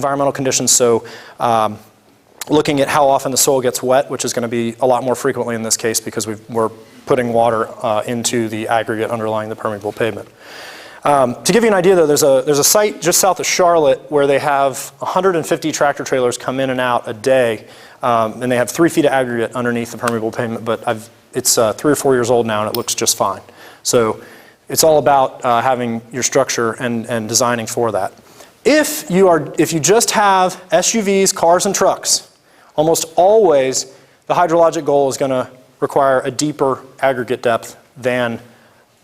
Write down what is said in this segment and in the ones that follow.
environmental conditions, so looking at how often the soil gets wet, which is going to be a lot more frequently in this case because we're putting water into the aggregate underlying the permeable pavement. To give you an idea though, there's a site just south of Charlotte where they have 150 tractor trailers come in and out a day, and they have 3 feet of aggregate underneath the permeable pavement, but it's 3 or 4 years old now and it looks just fine. So it's all about having your structure and designing for that. If you just have SUVs, cars, and trucks, almost always the hydrologic goal is going to require a deeper aggregate depth than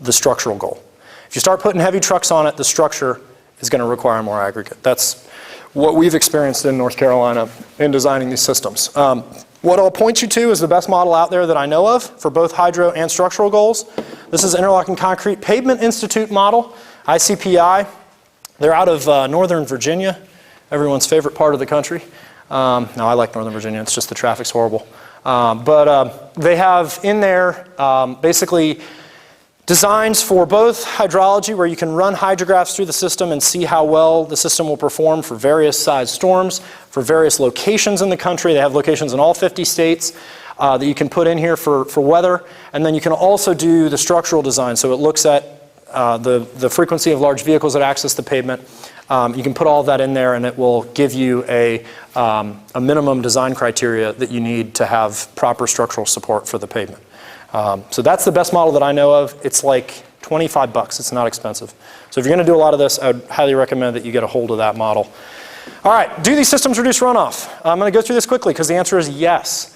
the structural goal. If you start putting heavy trucks on it, the structure is going to require more aggregate. That's what we've experienced in North Carolina in designing these systems. What I'll point you to is the best model out there that I know of for both hydro and structural goals. This is Interlocking Concrete Pavement Institute model, ICPI. They're out of Northern Virginia, everyone's favorite part of the country. No, I like Northern Virginia, it's just the traffic's horrible. But they have in there basically designs for both hydrology, where you can run hydrographs through the system and see how well the system will perform for various size storms, for various locations in the country. They have locations in all 50 states that you can put in here for weather. And then you can also do the structural design. So it looks at the frequency of large vehicles that access the pavement. You can put all of that in there and it will give you a minimum design criteria that you need to have proper structural support for the pavement. So that's the best model that I know of. It's like 25 bucks, it's not expensive. So if you're going to do a lot of this, I would highly recommend that you get a hold of that model. All right, do these systems reduce runoff? I'm going to go through this quickly because the answer is yes.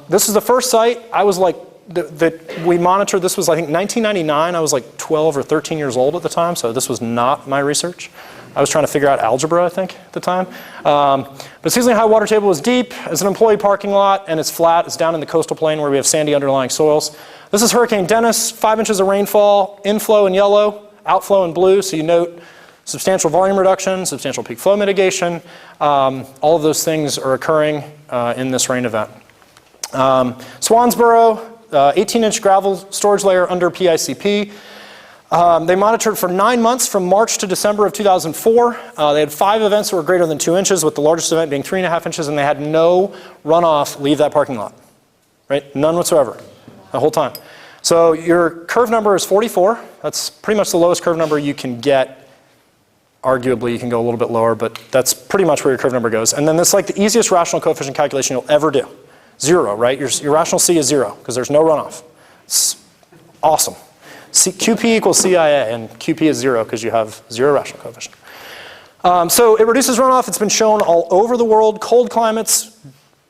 This is the first site I was like, that we monitored. This was I think 1999. I was like 12 or 13 years old at the time, so this was not my research. I was trying to figure out algebra, I think, at the time. But seasonally high water table is deep. It's an employee parking lot, and it's flat. It's down in the coastal plain where we have sandy underlying soils. This is Hurricane Dennis, 5 inches of rainfall, inflow in yellow, outflow in blue. So you note substantial volume reduction, substantial peak flow mitigation. All of those things are occurring in this rain event. Swansboro, 18-inch gravel storage layer under PICP. They monitored for 9 months from March to December of 2004. They had 5 events that were greater than 2 inches, with the largest event being 3.5 inches, and they had no runoff leave that parking lot. Right? None whatsoever, the whole time. So your curve number is 44. That's pretty much the lowest curve number you can get. Arguably, you can go a little bit lower, but that's pretty much where your curve number goes. And then this is like the easiest rational coefficient calculation you'll ever do. 0, right? Your rational C is 0 because there's no runoff. It's awesome. QP equals CIA, and QP is 0 because you have 0 rational coefficient. So it reduces runoff. It's been shown all over the world. Cold climates,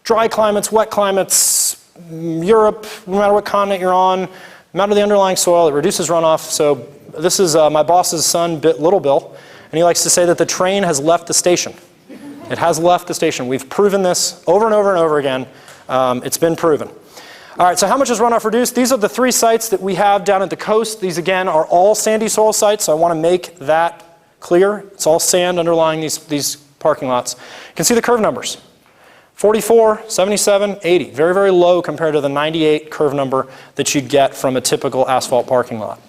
dry climates, wet climates, Europe, no matter what continent you're on, no matter the underlying soil, it reduces runoff. So this is my boss's son, Little Bill, and he likes to say that the train has left the station. It has left the station. We've proven this over and over and over again. It's been proven. All right, so how much is runoff reduced? These are the 3 sites that we have down at the coast. These, again, are all sandy soil sites, so I want to make that clear. It's all sand underlying these parking lots. You can see the curve numbers. 44, 77, 80. Very, very low compared to the 98 curve number that you'd get from a typical asphalt parking lot.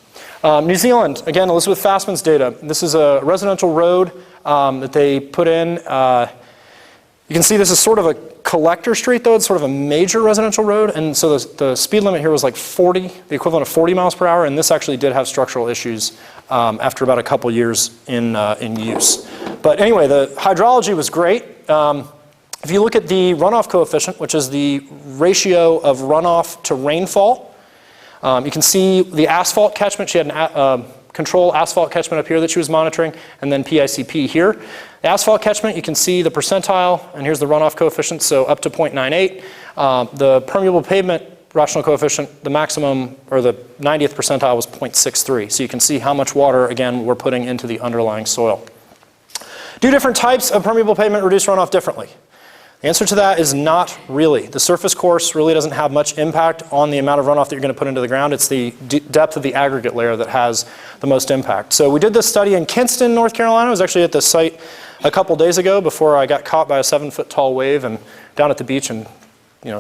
New Zealand, again, Elizabeth Fassman's data. This is a residential road that they put in. You can see this is sort of a collector street, though. It's sort of a major residential road, and so the speed limit here was like 40, the equivalent of 40 miles per hour, and this actually did have structural issues after about a couple years in use. But anyway, the hydrology was great. If you look at the runoff coefficient, which is the ratio of runoff to rainfall, you can see the asphalt catchment. She had an control asphalt catchment up here that she was monitoring, and then PICP here. The asphalt catchment, you can see the percentile, and here's the runoff coefficient, so up to 0.98. The permeable pavement rational coefficient, the maximum, or the 90th percentile was 0.63. So you can see how much water, again, we're putting into the underlying soil. Do different types of permeable pavement reduce runoff differently? The answer to that is not really. The surface course really doesn't have much impact on the amount of runoff that you're going to put into the ground. It's the depth of the aggregate layer that has the most impact. So we did this study in Kinston, North Carolina. I was actually at this site a couple days ago before I got caught by a 7-foot tall wave and down at the beach, and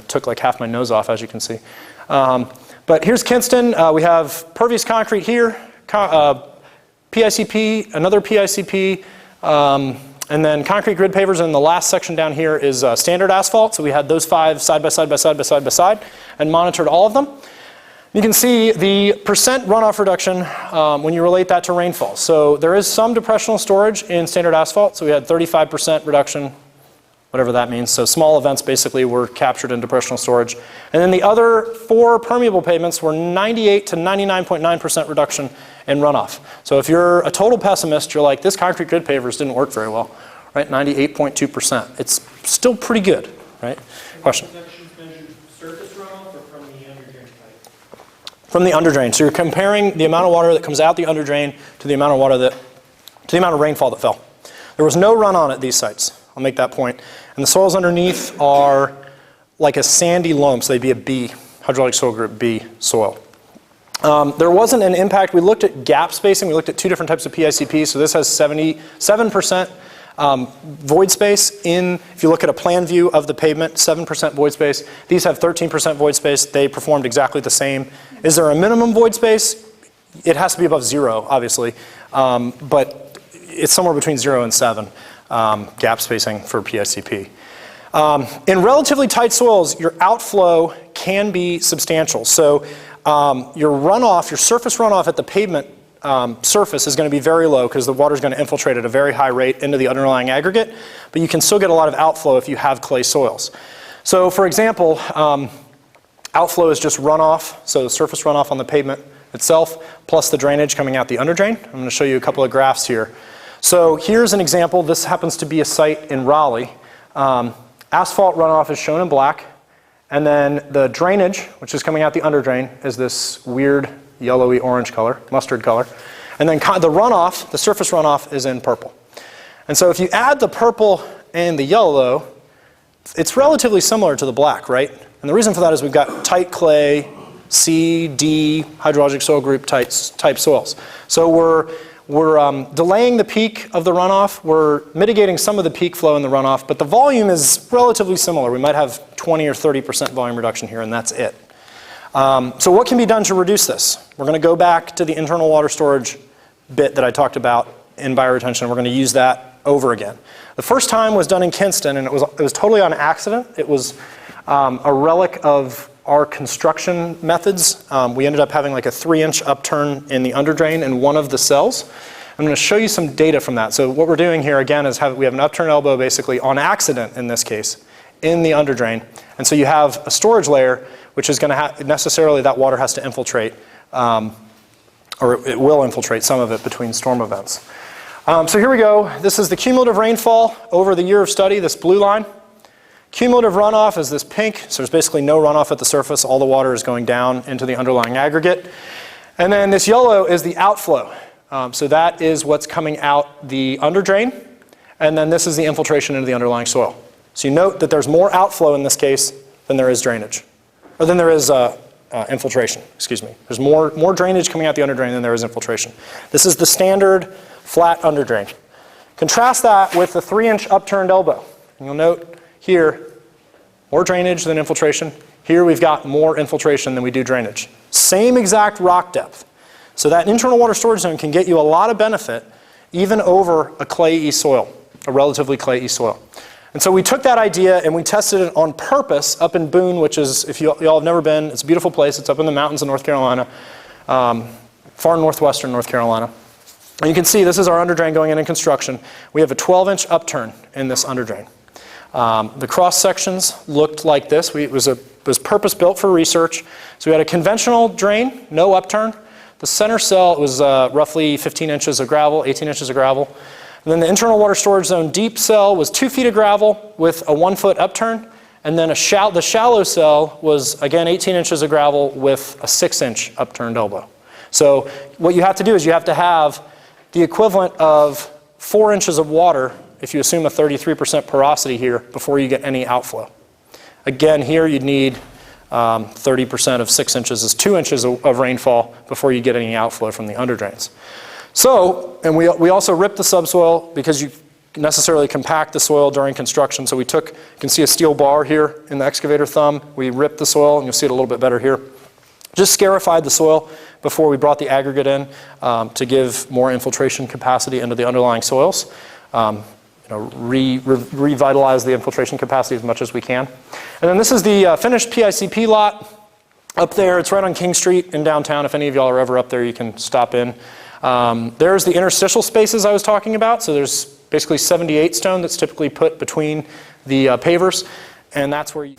took like half my nose off, as you can see. But here's Kinston. We have Pervious concrete here, PICP, another PICP, And then concrete grid pavers, and the last section down here is standard asphalt. So we had those 5 side by side by side by side by side and monitored all of them. You can see the percent runoff reduction when you relate that to rainfall. So there is some depressional storage in standard asphalt. So we had 35% reduction, whatever that means. So small events basically were captured in depressional storage. And then the other 4 permeable pavements were 98 to 99.9% reduction in runoff. So if you're a total pessimist, you're like, this concrete grid pavers didn't work very well, right? 98.2%. It's still pretty good, right? Question? Surface runoff or from the underdrain pipe? From the underdrain. So you're comparing the amount of water that comes out the underdrain to the amount of water to the amount of rainfall that fell. There was no run on at these sites. I'll make that point. And the soils underneath are like a sandy loam, so they'd be a B, hydraulic soil group B soil. There wasn't an impact. We looked at gap spacing. We looked at 2 different types of PICP. So this has 77% void space in, if you look at a plan view of the pavement, 7% void space. These have 13% void space. They performed exactly the same. Is there a minimum void space? It has to be above 0, obviously, but it's somewhere between 0 and 7. Gap spacing for PICP. In relatively tight soils, your outflow can be substantial. So your runoff, your surface runoff at the pavement surface is going to be very low because the water is going to infiltrate at a very high rate into the underlying aggregate, but you can still get a lot of outflow if you have clay soils. So for example, outflow is just runoff, so the surface runoff on the pavement itself, plus the drainage coming out the underdrain. I'm going to show you a couple of graphs here. So here's an example. This happens to be a site in Raleigh. Asphalt runoff is shown in black, and then the drainage, which is coming out the underdrain, is this weird yellowy orange color, mustard color. And then the runoff, the surface runoff, is in purple. And so if you add the purple and the yellow, it's relatively similar to the black, right? And the reason for that is we've got tight clay, C, D, hydrologic soil group type soils. So we're delaying the peak of the runoff. We're mitigating some of the peak flow in the runoff, but the volume is relatively similar. We might have 20 or 30% volume reduction here, and that's it. So what can be done to reduce this? We're going to go back to the internal water storage bit that I talked about in bioretention. We're going to use that over again. The first time was done in Kinston, and it was totally on accident. It was a relic of our construction methods. We ended up having like a 3-inch upturn in the underdrain in one of the cells. I'm going to show you some data from that. So what we're doing here again is we have an upturned elbow basically on accident in this case in the underdrain. And so you have a storage layer which is going to necessarily that water has to infiltrate or it will infiltrate some of it between storm events. So here we go. This is the cumulative rainfall over the year of study, this blue line. Cumulative runoff is this pink, so there's basically no runoff at the surface. All the water is going down into the underlying aggregate. And then this yellow is the outflow. So that is what's coming out the underdrain. And then this is the infiltration into the underlying soil. So you note that there's more outflow in this case than there is drainage. Or than there is infiltration, excuse me. There's more drainage coming out the underdrain than there is infiltration. This is the standard flat underdrain. Contrast that with the 3-inch upturned elbow. And you'll note here, more drainage than infiltration. Here we've got more infiltration than we do drainage. Same exact rock depth. So that internal water storage zone can get you a lot of benefit even over a clayey soil, a relatively clayey soil. And so we took that idea and we tested it on purpose up in Boone, which is, if y'all have never been, it's a beautiful place. It's up in the mountains of North Carolina, far northwestern North Carolina. And you can see this is our underdrain going in construction. We have a 12-inch upturn in this underdrain. The cross sections looked like this. It was purpose built for research. So we had a conventional drain, no upturn. The center cell was roughly 15 inches of gravel, 18 inches of gravel. And then the internal water storage zone deep cell was 2 feet of gravel with a 1-foot upturn. And then the shallow cell was, again, 18 inches of gravel with a 6-inch upturned elbow. So what you have to do is you have to have the equivalent of 4 inches of water if you assume a 33% porosity here before you get any outflow. Again, here you'd need 30% of 6 inches is 2 inches of rainfall before you get any outflow from the underdrains. So, and we also ripped the subsoil because you necessarily compact the soil during construction. So we took, you can see a steel bar here in the excavator thumb. We ripped the soil, and you'll see it a little bit better here. Just scarified the soil before we brought the aggregate in to give more infiltration capacity into the underlying soils. revitalize the infiltration capacity as much as we can. And then this is the finished PICP lot up there. It's right on King Street in downtown. If any of y'all are ever up there, you can stop in. There's the interstitial spaces I was talking about. So there's basically 78 stone that's typically put between the pavers, and that's where you